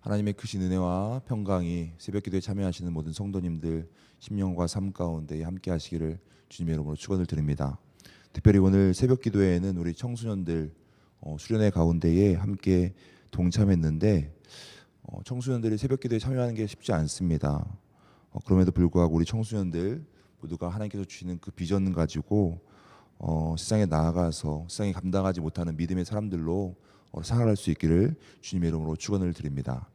하나님의 크신 은혜와 평강이 새벽기도에 참여하시는 모든 성도님들 심령과 삶 가운데 함께 하시기를 주님의 이름으로 축원을 드립니다. 특별히 오늘 새벽기도에는 우리 청소년들 수련회 가운데에 함께 동참했는데 청소년들이 새벽기도에 참여하는 게 쉽지 않습니다. 그럼에도 불구하고 우리 청소년들 모두가 하나님께서 주시는 그 비전 가지고 세상에 나아가서 세상이 감당하지 못하는 믿음의 사람들로 살아갈 수 있기를 주님의 이름으로 축원을 드립니다.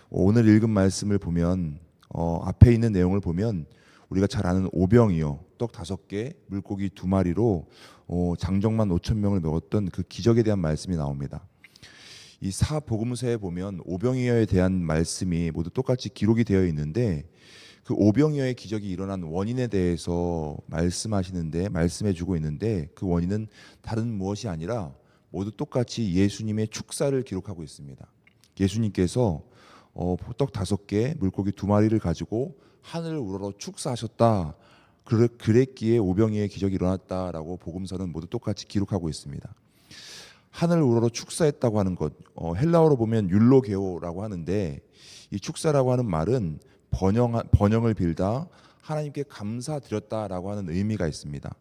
오늘 읽은 말씀을 보면 앞에 있는 내용을 보면 우리가 잘 아는 오병이어 떡 5개 물고기 2마리로 장정만 5천 명을 먹었던 그 기적에 대한 말씀이 나옵니다. 이 사복음서에 보면 오병이어에 대한 말씀이 모두 똑같이 기록이 되어 있는데 그 오병이어의 기적이 일어난 원인에 대해서 말씀해주고 있는데 그 원인은 다른 무엇이 아니라 모두 똑같이 예수님의 축사를 기록하고 있습니다. 예수님께서 떡 5개 물고기 2마리를 가지고 하늘을 우러러 축사하셨다. 그랬기에 오병이어의 기적이 일어났다라고 복음서는 모두 똑같이 기록하고 있습니다. 하늘을 우러러 축사했다고 하는 것, 헬라어로 보면 율로게오라고 하는데 이 축사라고 하는 말은 번영을 빌다 하나님께 감사드렸다라고 하는 의미가 있습니다.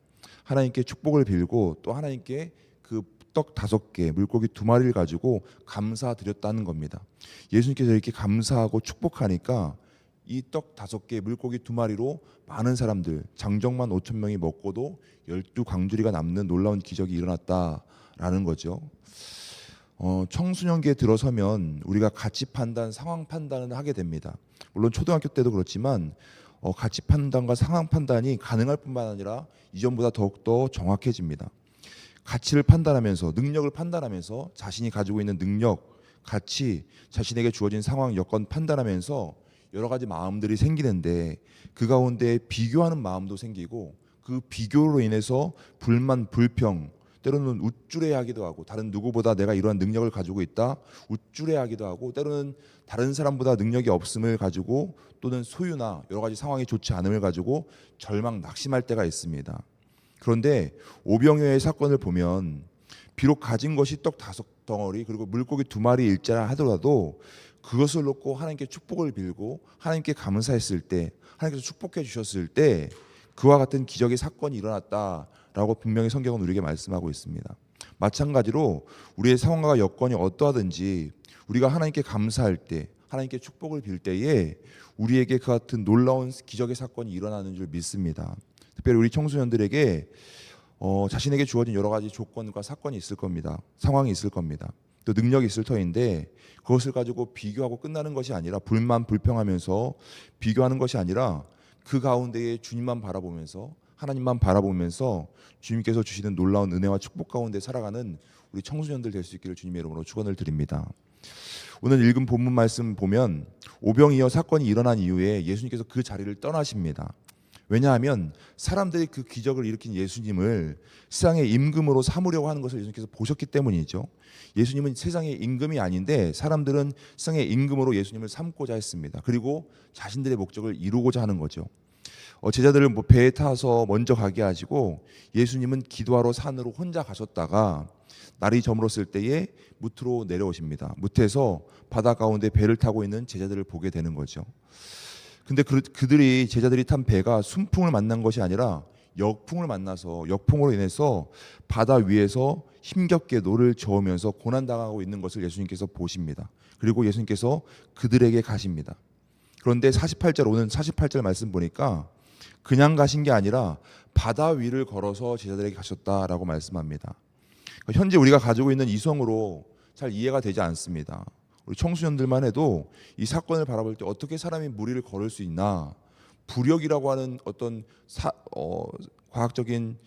하나님께 축복을 빌고 또 하나님께 그 떡 5개 물고기 2마리를 가지고 감사드렸다는 겁니다. 예수님께서 이렇게 감사하고 축복하니까 이 떡 5개 물고기 2마리로 많은 사람들 장정만 5천 명이 먹고도 12광주리가 남는 놀라운 기적이 일어났다라는 거죠. 청소년기에 들어서면 우리가 가치 판단, 상황 판단을 하게 됩니다. 물론 초등학교 때도 그렇지만 가치 판단과 상황 판단이 가능할 뿐만 아니라 이전보다 더욱더 정확해집니다. 가치를 판단하면서 능력을 판단하면서 자신이 가지고 있는 능력, 가치, 자신에게 주어진 상황, 여건 판단하면서 여러 가지 마음들이 생기는데 그 가운데 비교하는 마음도 생기고 그 비교로 인해서 불만, 불평, 때로는 우쭐해하기도 하고 다른 누구보다 내가 이러한 능력을 가지고 있다 우쭐해하기도 하고 때로는 다른 사람보다 능력이 없음을 가지고 또는 소유나 여러 가지 상황이 좋지 않음을 가지고 절망, 낙심할 때가 있습니다. 그런데 오병이어의 사건을 보면 비록 가진 것이 떡 5덩어리 그리고 물고기 2마리 일자라 하더라도 그것을 놓고 하나님께 축복을 빌고 하나님께 감사했을 때 하나님께서 축복해 주셨을 때 그와 같은 기적의 사건이 일어났다라고 분명히 성경은 우리에게 말씀하고 있습니다. 마찬가지로 우리의 상황과 여건이 어떠하든지 우리가 하나님께 감사할 때 하나님께 축복을 빌 때에 우리에게 그 같은 놀라운 기적의 사건이 일어나는 줄 믿습니다. 특별히 우리 청소년들에게 자신에게 주어진 여러 가지 조건과 사건이 있을 겁니다. 상황이 있을 겁니다. 또 능력이 있을 터인데 그것을 가지고 비교하고 끝나는 것이 아니라 불평하면서 비교하는 것이 아니라 그 가운데에 주님만 바라보면서 하나님만 바라보면서 주님께서 주시는 놀라운 은혜와 축복 가운데 살아가는 우리 청소년들 될 수 있기를 주님의 이름으로 축원을 드립니다. 오늘 읽은 본문 말씀 보면 오병이어 사건이 일어난 이후에 예수님께서 그 자리를 떠나십니다. 왜냐하면 사람들이 그 기적을 일으킨 예수님을 세상의 임금으로 삼으려고 하는 것을 예수님께서 보셨기 때문이죠. 예수님은 세상의 임금이 아닌데 사람들은 세상의 임금으로 예수님을 삼고자 했습니다. 그리고 자신들의 목적을 이루고자 하는 거죠. 제자들을 배에 타서 먼저 가게 하시고 예수님은 기도하러 산으로 혼자 가셨다가 날이 저물었을 때에 무트로 내려오십니다. 무트에서 바다 가운데 배를 타고 있는 제자들을 보게 되는 거죠. 근데 제자들이 탄 배가 순풍을 만난 것이 아니라 역풍을 만나서 역풍으로 인해서 바다 위에서 힘겹게 노를 저으면서 고난당하고 있는 것을 예수님께서 보십니다. 그리고 예수님께서 그들에게 가십니다. 그런데 오늘 48절 말씀 보니까 그냥 가신 게 아니라 바다 위를 걸어서 제자들에게 가셨다라고 말씀합니다. 현재 우리가 가지고 있는 이성으로 잘 이해가 되지 않습니다. 우리 청소년들만 해도 이 사건을 바라볼 때 어떻게 사람이 무리를 걸을 수 있나, 부력이라고 하는 어떤 과학적인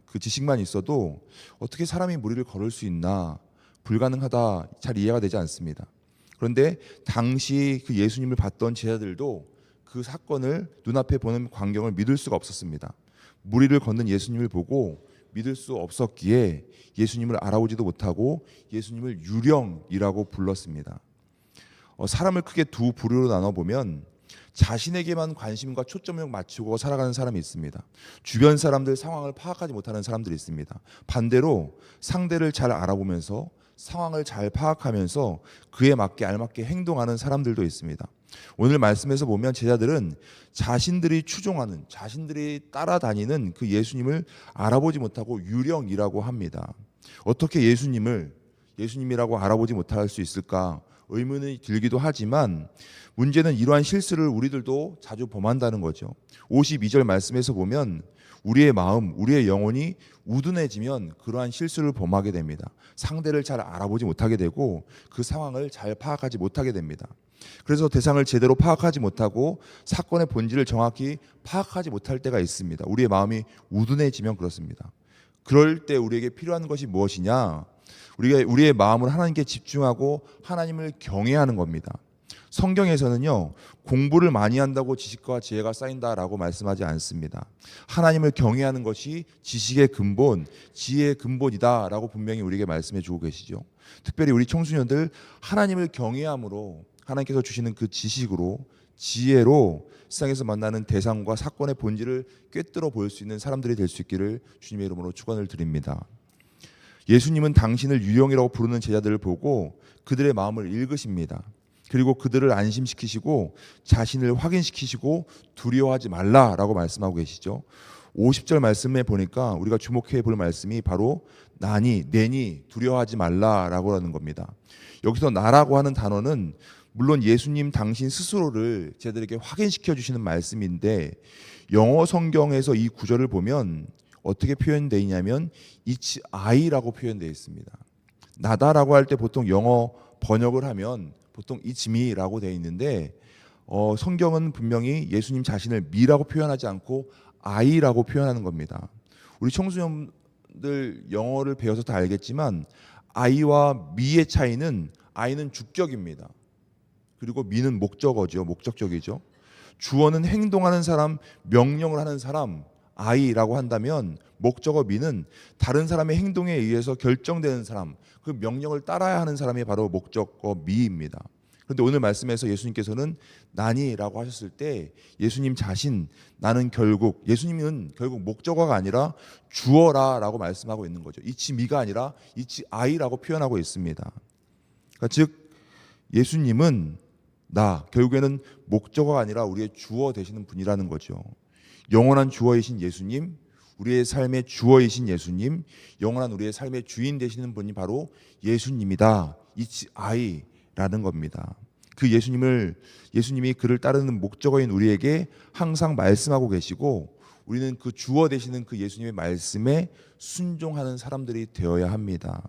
그 지식만 있어도 어떻게 사람이 무리를 걸을 수 있나, 불가능하다, 잘 이해가 되지 않습니다. 그런데 당시 그 예수님을 봤던 제자들도 그 사건을 눈앞에 보는 광경을 믿을 수가 없었습니다. 무리를 걷는 예수님을 보고 믿을 수 없었기에 예수님을 알아보지도 못하고 예수님을 유령이라고 불렀습니다. 사람을 크게 두 부류로 나눠보면 자신에게만 관심과 초점을 맞추고 살아가는 사람이 있습니다. 주변 사람들 상황을 파악하지 못하는 사람들이 있습니다. 반대로 상대를 잘 알아보면서 상황을 잘 파악하면서 그에 맞게 알맞게 행동하는 사람들도 있습니다. 오늘 말씀에서 보면 제자들은 자신들이 추종하는, 자신들이 따라다니는 그 예수님을 알아보지 못하고 유령이라고 합니다. 어떻게 예수님이라고 알아보지 못할 수 있을까 의문이 들기도 하지만, 문제는 이러한 실수를 우리들도 자주 범한다는 거죠. 52절 말씀에서 보면 우리의 마음, 우리의 영혼이 우둔해지면 그러한 실수를 범하게 됩니다. 상대를 잘 알아보지 못하게 되고 그 상황을 잘 파악하지 못하게 됩니다. 그래서 대상을 제대로 파악하지 못하고 사건의 본질을 정확히 파악하지 못할 때가 있습니다. 우리의 마음이 우둔해지면 그렇습니다. 그럴 때 우리에게 필요한 것이 무엇이냐? 우리의 마음을 하나님께 집중하고 하나님을 경외하는 겁니다. 성경에서는요, 공부를 많이 한다고 지식과 지혜가 쌓인다라고 말씀하지 않습니다. 하나님을 경외하는 것이 지식의 근본, 지혜의 근본이다라고 분명히 우리에게 말씀해 주고 계시죠. 특별히 우리 청소년들 하나님을 경외함으로 하나님께서 주시는 그 지식으로, 지혜로 세상에서 만나는 대상과 사건의 본질을 꿰뚫어 볼 수 있는 사람들이 될 수 있기를 주님의 이름으로 축원을 드립니다. 예수님은 당신을 유령이라고 부르는 제자들을 보고 그들의 마음을 읽으십니다. 그리고 그들을 안심시키시고 자신을 확인시키시고 두려워하지 말라라고 말씀하고 계시죠. 50절 말씀에 보니까 우리가 주목해 볼 말씀이 바로 내니 두려워하지 말라라고 하는 겁니다. 여기서 나라고 하는 단어는 물론 예수님 당신 스스로를 제자들에게 확인시켜 주시는 말씀인데, 영어 성경에서 이 구절을 보면 어떻게 표현되어 있냐면 It's I라고 표현되어 있습니다. 나다라고 할 때 보통 영어 번역을 하면 보통 It's me라고 되어 있는데, 성경은 분명히 예수님 자신을 me라고 표현하지 않고 I라고 표현하는 겁니다. 우리 청소년들 영어를 배워서 다 알겠지만 I와 me의 차이는, I는 주격입니다. 그리고 me는 목적어죠. 목적적이죠. 주어는 행동하는 사람, 명령을 하는 사람, I라고 한다면 목적어 me는 다른 사람의 행동에 의해서 결정되는 사람, 그 명령을 따라야 하는 사람이 바로 목적어 me입니다. 그런데 오늘 말씀에서 예수님께서는 나니라고 하셨을 때 예수님 자신, 예수님은 결국 목적어가 아니라 주어라라고 말씀하고 있는 거죠. It's me가 아니라 It's I라고 표현하고 있습니다. 그러니까 즉 예수님은 결국에는 목적어가 아니라 우리의 주어 되시는 분이라는 거죠. 영원한 주어이신 예수님, 우리의 삶의 주어이신 예수님, 영원한 우리의 삶의 주인 되시는 분이 바로 예수님이다. It's I라는 겁니다. 그 예수님이 그를 따르는 목적어인 우리에게 항상 말씀하고 계시고, 우리는 그 주어 되시는 그 예수님의 말씀에 순종하는 사람들이 되어야 합니다.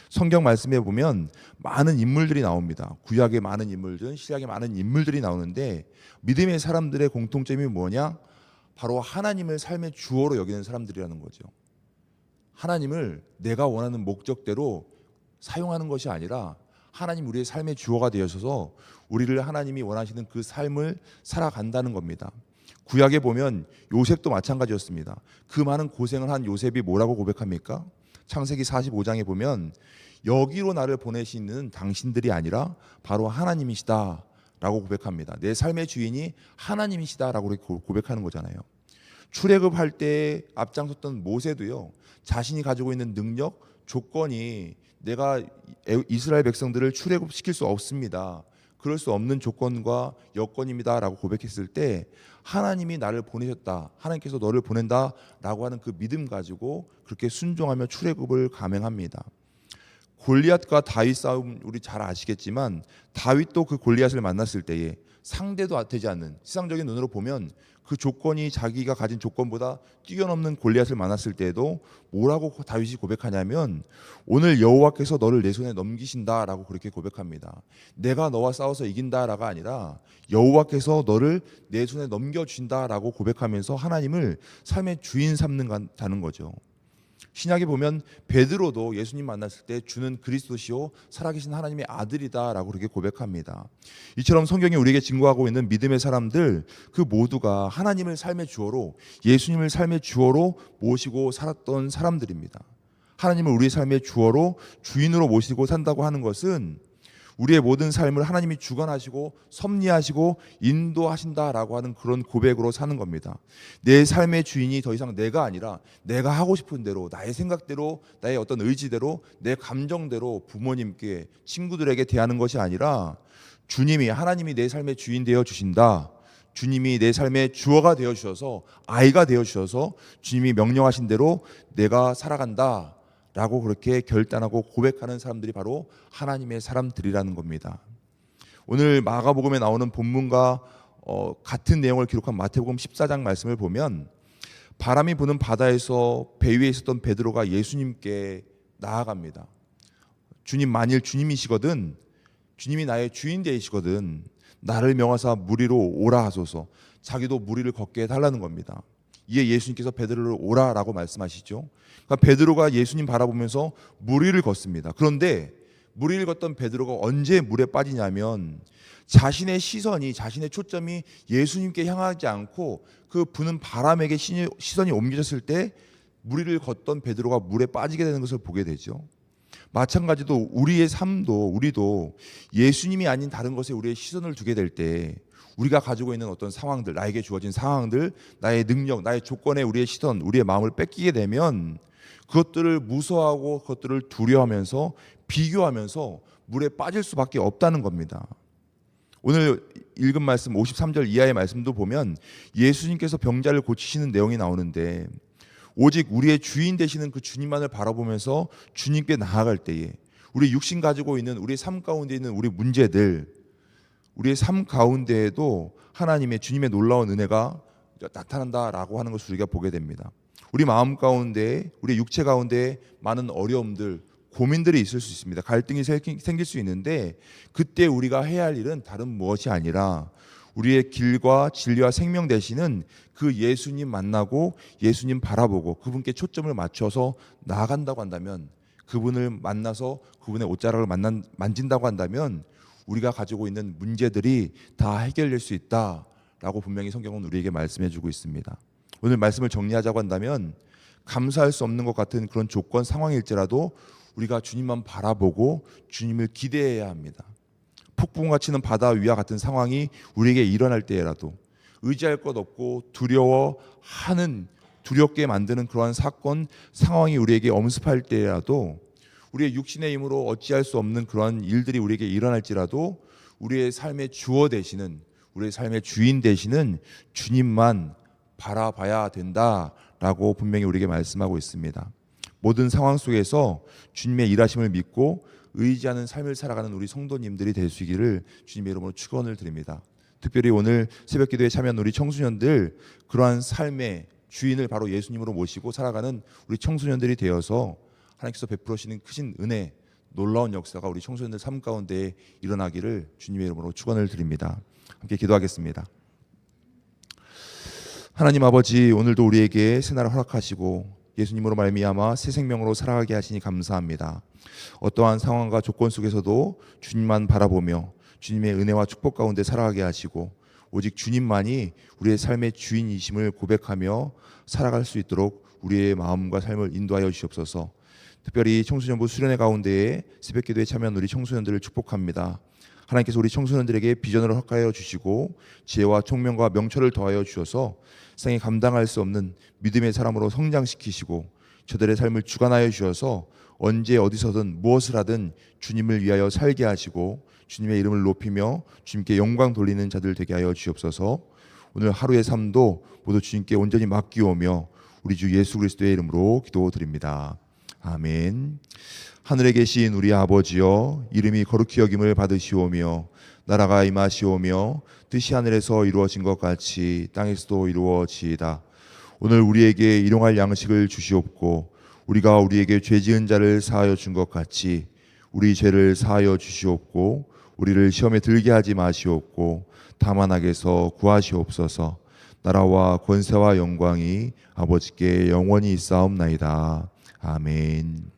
성경 말씀에 보면 많은 인물들이 나옵니다. 구약의 많은 인물들, 신약의 많은 인물들이 나오는데, 믿음의 사람들의 공통점이 뭐냐? 바로 하나님을 삶의 주어로 여기는 사람들이라는 거죠. 하나님을 내가 원하는 목적대로 사용하는 것이 아니라 하나님 우리의 삶의 주어가 되어서 우리를 하나님이 원하시는 그 삶을 살아간다는 겁니다. 구약에 보면 요셉도 마찬가지였습니다. 그 많은 고생을 한 요셉이 뭐라고 고백합니까? 창세기 45장에 보면 여기로 나를 보내시는 당신들이 아니라 바로 하나님이시다 라고 고백합니다. 내 삶의 주인이 하나님이시다라고 고백하는 거잖아요. 출애굽할 때 앞장섰던 모세도요, 자신이 가지고 있는 능력, 조건이 내가 이스라엘 백성들을 출애굽시킬 수 없습니다. 그럴 수 없는 조건과 여건입니다라고 고백했을 때 하나님이 나를 보내셨다, 하나님께서 너를 보낸다라고 하는 그 믿음 가지고 그렇게 순종하며 출애굽을 감행합니다. 골리앗과 다윗 싸움 우리 잘 아시겠지만, 다윗도 그 골리앗을 만났을 때에 상대도 되지 않는, 세상적인 눈으로 보면 그 조건이 자기가 가진 조건보다 뛰어넘는 골리앗을 만났을 때에도 뭐라고 다윗이 고백하냐면, 오늘 여호와께서 너를 내 손에 넘기신다라고 그렇게 고백합니다. 내가 너와 싸워서 이긴다라가 아니라 여호와께서 너를 내 손에 넘겨주신다라고 고백하면서 하나님을 삶의 주인 삼는다는 거죠. 신약에 보면 베드로도 예수님 만났을 때 주는 그리스도시요 살아계신 하나님의 아들이다라고 그렇게 고백합니다. 이처럼 성경이 우리에게 증거하고 있는 믿음의 사람들, 그 모두가 하나님을 삶의 주어로, 예수님을 삶의 주어로 모시고 살았던 사람들입니다. 하나님을 우리의 삶의 주어로, 주인으로 모시고 산다고 하는 것은 우리의 모든 삶을 하나님이 주관하시고 섭리하시고 인도하신다라고 하는 그런 고백으로 사는 겁니다. 내 삶의 주인이 더 이상 내가 아니라 내가 하고 싶은 대로, 나의 생각대로, 나의 어떤 의지대로, 내 감정대로 부모님께, 친구들에게 대하는 것이 아니라 주님이, 하나님이 내 삶의 주인 되어 주신다. 주님이 내 삶의 주어가 되어 주셔서, 아이가 되어 주셔서 주님이 명령하신 대로 내가 살아간다 라고 그렇게 결단하고 고백하는 사람들이 바로 하나님의 사람들이라는 겁니다. 오늘 마가복음에 나오는 본문과 같은 내용을 기록한 마태복음 14장 말씀을 보면, 바람이 부는 바다에서 배 위에 있었던 베드로가 예수님께 나아갑니다. 주님, 만일 주님이시거든, 주님이 나의 주인 되시거든 나를 명하사 물 위로 오라 하소서. 자기도 물 위를 걷게 해달라는 겁니다. 이에 예수님께서 베드로를 오라라고 말씀하시죠. 그러니까 베드로가 예수님 바라보면서 물 위를 걷습니다. 그런데 물 위를 걷던 베드로가 언제 물에 빠지냐면, 자신의 시선이, 자신의 초점이 예수님께 향하지 않고 그 부는 바람에게 시선이 옮겨졌을 때 물 위를 걷던 베드로가 물에 빠지게 되는 것을 보게 되죠. 마찬가지로 우리의 삶도, 우리도 예수님이 아닌 다른 것에 우리의 시선을 두게 될 때, 우리가 가지고 있는 어떤 상황들, 나에게 주어진 상황들, 나의 능력, 나의 조건에 우리의 시선, 우리의 마음을 뺏기게 되면 그것들을 무서워하고 그것들을 두려워하면서 비교하면서 물에 빠질 수밖에 없다는 겁니다. 오늘 읽은 말씀 53절 이하의 말씀도 보면 예수님께서 병자를 고치시는 내용이 나오는데, 오직 우리의 주인 되시는 그 주님만을 바라보면서 주님께 나아갈 때에 우리 육신 가지고 있는 우리의 삶 가운데 있는 우리 문제들, 우리의 삶 가운데에도 하나님의, 주님의 놀라운 은혜가 나타난다라고 하는 것을 우리가 보게 됩니다. 우리 마음 가운데, 우리 육체 가운데 많은 어려움들, 고민들이 있을 수 있습니다. 갈등이 생길 수 있는데, 그때 우리가 해야 할 일은 다른 무엇이 아니라 우리의 길과 진리와 생명 되시는 그 예수님 만나고 예수님 바라보고 그분께 초점을 맞춰서 나아간다고 한다면, 그분을 만나서 그분의 옷자락을 만진다고 한다면 우리가 가지고 있는 문제들이 다 해결될 수 있다라고 분명히 성경은 우리에게 말씀해 주고 있습니다. 오늘 말씀을 정리하자고 한다면, 감사할 수 없는 것 같은 그런 조건, 상황일지라도 우리가 주님만 바라보고 주님을 기대해야 합니다. 폭풍과 치는 바다 위와 같은 상황이 우리에게 일어날 때라도 의지할 것 없고 두렵게 만드는 그러한 사건, 상황이 우리에게 엄습할 때라도, 우리의 육신의 힘으로 어찌할 수 없는 그러한 일들이 우리에게 일어날지라도 우리의 삶의 주어 되시는, 우리의 삶의 주인 되시는 주님만 바라봐야 된다라고 분명히 우리에게 말씀하고 있습니다. 모든 상황 속에서 주님의 일하심을 믿고 의지하는 삶을 살아가는 우리 성도님들이 될 수 있기를 주님의 이름으로 축원을 드립니다. 특별히 오늘 새벽기도에 참여한 우리 청소년들, 그러한 삶의 주인을 바로 예수님으로 모시고 살아가는 우리 청소년들이 되어서 하나님께서 베풀으시는 크신 은혜, 놀라운 역사가 우리 청소년들 삶 가운데 일어나기를 주님의 이름으로 축원을 드립니다. 함께 기도하겠습니다. 하나님 아버지, 오늘도 우리에게 새날을 허락하시고 예수님으로 말미암아 새 생명으로 살아가게 하시니 감사합니다. 어떠한 상황과 조건 속에서도 주님만 바라보며 주님의 은혜와 축복 가운데 살아가게 하시고, 오직 주님만이 우리의 삶의 주인이심을 고백하며 살아갈 수 있도록 우리의 마음과 삶을 인도하여 주시옵소서. 특별히 청소년부 수련회 가운데에 새벽기도에 참여한 우리 청소년들을 축복합니다. 하나님께서 우리 청소년들에게 비전을 허락하여 주시고 지혜와 총명과 명철을 더하여 주셔서 세상에 감당할 수 없는 믿음의 사람으로 성장시키시고, 저들의 삶을 주관하여 주셔서 언제 어디서든 무엇을 하든 주님을 위하여 살게 하시고 주님의 이름을 높이며 주님께 영광 돌리는 자들 되게 하여 주시옵소서. 오늘 하루의 삶도 모두 주님께 온전히 맡기오며 우리 주 예수 그리스도의 이름으로 기도드립니다. 아멘. 하늘에 계신 우리 아버지여, 이름이 거룩히 여김을 받으시오며 나라가 임하시오며 뜻이 하늘에서 이루어진 것 같이 땅에서도 이루어지이다. 오늘 우리에게 일용할 양식을 주시옵고 우리가 우리에게 죄 지은 자를 사하여 준 것 같이 우리 죄를 사하여 주시옵고 우리를 시험에 들게 하지 마시옵고 다만 악에서 구하시옵소서. 나라와 권세와 영광이 아버지께 영원히 있사옵나이다. 아멘.